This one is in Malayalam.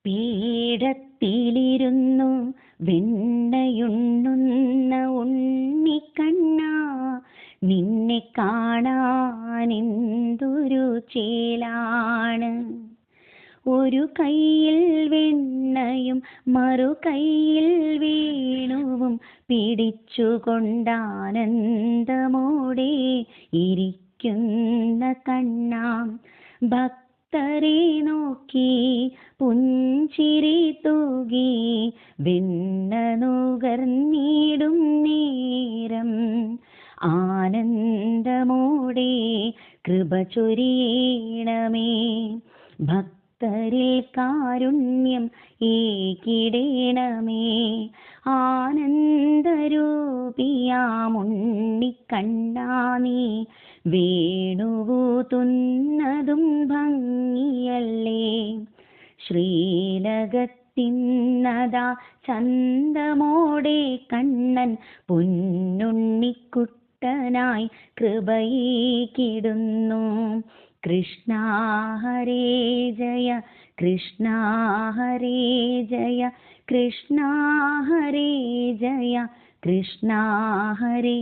പീഠത്തിലിരുന്നു വെണ്ണയുണ്ണുന്ന ഉണ്ണിക്കണ്ണ, നിന്നെ കാണാനെന്തൊരു ചേലാണ്. ഒരു കയ്യിൽ വെണ്ണയും മറു കയ്യിൽ വേണുവും പിടിച്ചുകൊണ്ടാനന്ദമോടെ ഇരിക്കുന്ന കണ്ണാം. ഭക്തരെ നോക്കി പുഞ്ചിരി തൂകി വെണ്ണ നുകർന്നിടും നേരം ആനന്ദമോടെ കൃപ ചൊരിയണമേ. ഭക്തരിൽ കാരുണ്യം ഏകിടേണമേ. ആനന്ദരൂപിയാമുണ്ണിക്കണ്ണാ, നീ വേണുവൂതുന്നതും ഭംഗിയല്ലേ. ശ്രീലകത്തിന്നതാ ചന്തമോടെ കണ്ണൻ പൊന്നുണ്ണിക്കുട്ടനായി കൃപയേകിടുന്നു. കൃഷ്ണ ഹരേ ജയ, കൃഷ്ണ ഹരേ ജയ, കൃഷ്ണ ഹരേ ജയ, കൃഷ്ണ ഹരേ.